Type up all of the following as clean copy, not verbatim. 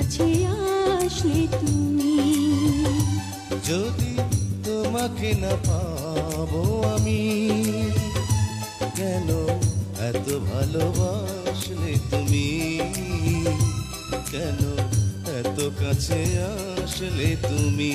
কাছে আসলে তুমি। যদি তোমাকে না পাবো আমি, কেন এত ভালোবাসলে তুমি, কেন এত কাছে আসলে তুমি।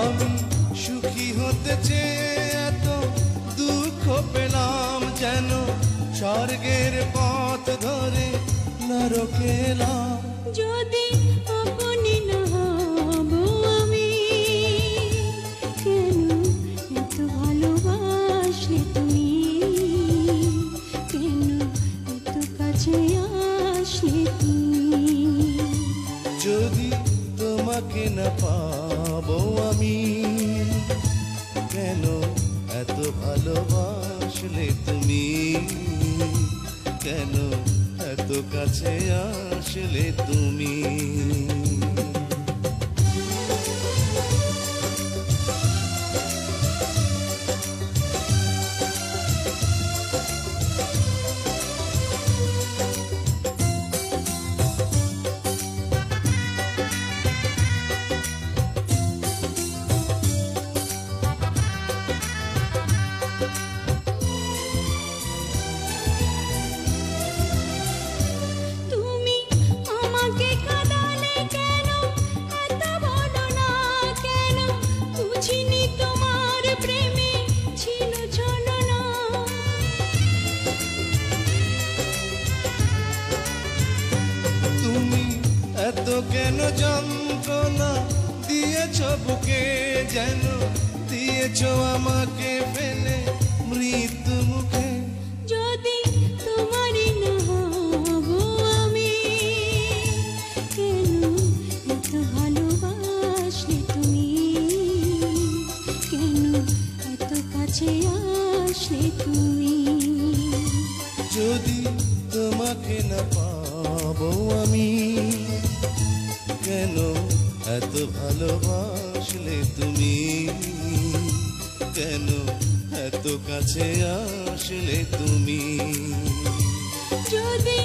আমি সুখী হতে চেয়ে এত দুঃখ পেলাম, যেন স্বর্গের পথ ধরে নরকে এলাম। যদি আপনি না হব আমি, কেন এত ভালোবাসলে তুমি, কেন এত কাছে আসলে তুমি। যদি তোমাকে না পাবো আমি, কেন এত ভালোবাসলে তুমি, কেন এত কাছে আসলে তুমি। এত কেন যন্ত্রণা দিয়েছ বুকে, যেন দিয়েছ আমাকে ফেলে মৃত্যু মুখে। যদি তোমারই না হব আমি, কেন এত ভালোবাসলে তুমি, কেন এত কাছে আসলে তুমি। যদি তোমাকে না পাবো আমি, কেন এত ভালোবাসলে তুমি, কেন এত কাছে আসলে তুমি। যদি